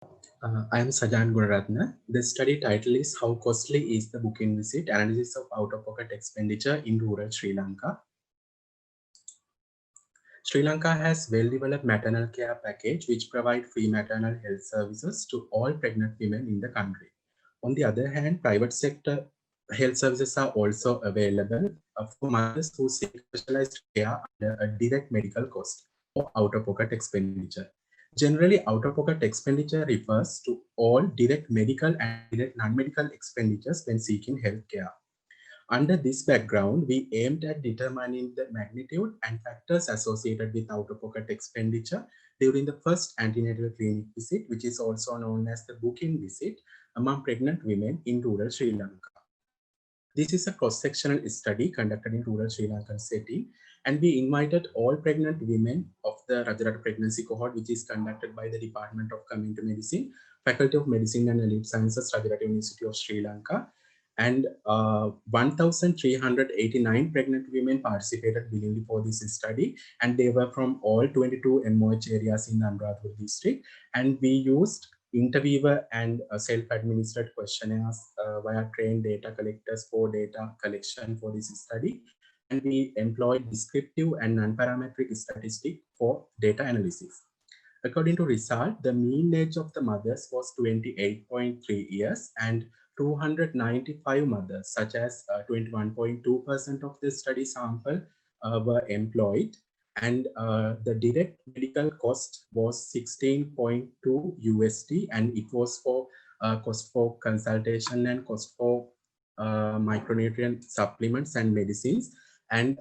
I am Sajan Gunaratna. The study title is How Costly is the Booking Visit? Analysis of Out-of-Pocket Expenditure in Rural Sri Lanka. Sri Lanka has well-developed maternal care package which provide free maternal health services to all pregnant women in the country. On the other hand, private sector health services are also available for mothers who seek specialized care under a direct medical cost or out-of-pocket expenditure. Generally, out-of-pocket expenditure refers to all direct medical and direct non-medical expenditures when seeking health care. Under this background, we aimed at determining the magnitude and factors associated with out-of-pocket expenditure during the first antenatal clinic visit, which is also known as the booking visit among pregnant women in rural Sri Lanka. This is a cross-sectional study conducted in rural Sri Lankan setting, and we invited all pregnant women of the Rajarata pregnancy cohort, which is conducted by the Department of Community Medicine, Faculty of Medicine and Allied Sciences, Rajarata University of Sri Lanka, and 1,389 pregnant women participated willingly for this study, and they were from all 22 MOH areas in the Anuradhapura district, and we used interviewer and self-administered questionnaires via trained data collectors for data collection for this study. And we employed descriptive and non-parametric statistics for data analysis. According to result, the mean age of the mothers was 28.3 years and 295 mothers, such as 21.2% of the study sample were employed, and the direct medical cost was 16.2 USD, and it was for cost for consultation and cost for micronutrient supplements and medicines. And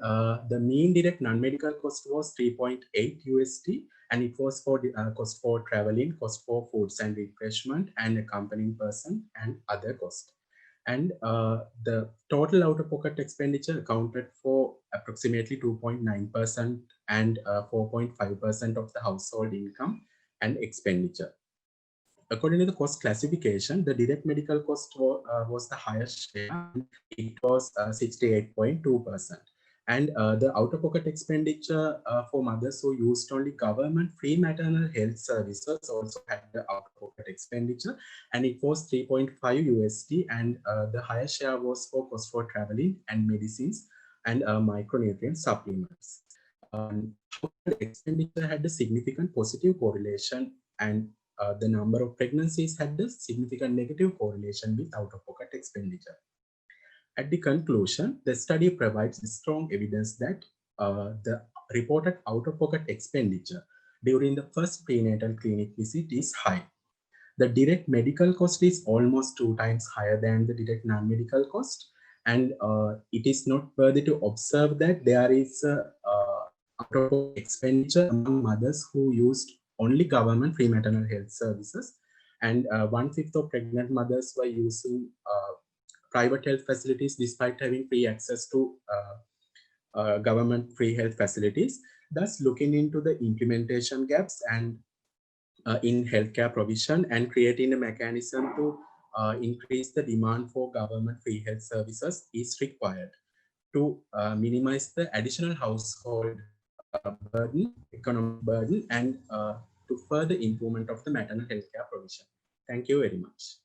the mean direct non-medical cost was 3.8 USD, and it was for the cost for traveling, cost for foods and refreshment, and accompanying person and other cost. And the total out-of-pocket expenditure accounted for approximately 2.9% and 4.5% of the household income and expenditure. According to the cost classification, the direct medical cost was the highest share, and it was 68.2%. And the out-of-pocket expenditure for mothers who used only government-free maternal health services also had the out-of-pocket expenditure, and it was 3.5 USD, and the highest share was for cost for traveling and medicines and micronutrient supplements. Household expenditure had a significant positive correlation, and the number of pregnancies had a significant negative correlation with out-of-pocket expenditure. At the conclusion, the study provides strong evidence that the reported out-of-pocket expenditure during the first prenatal clinic visit is high. The direct medical cost is almost 2 times higher than the direct non-medical cost, and it is noteworthy to observe that there is a out-of-pocket expenditure among mothers who used only government free maternal health services, and 1/5 of pregnant mothers were using private health facilities despite having free access to government free health facilities, thus looking into the implementation gaps and in healthcare provision and creating a mechanism to increase the demand for government free health services is required to minimize the additional household burden, economic burden, and to further improvement of the maternal healthcare provision. Thank you very much.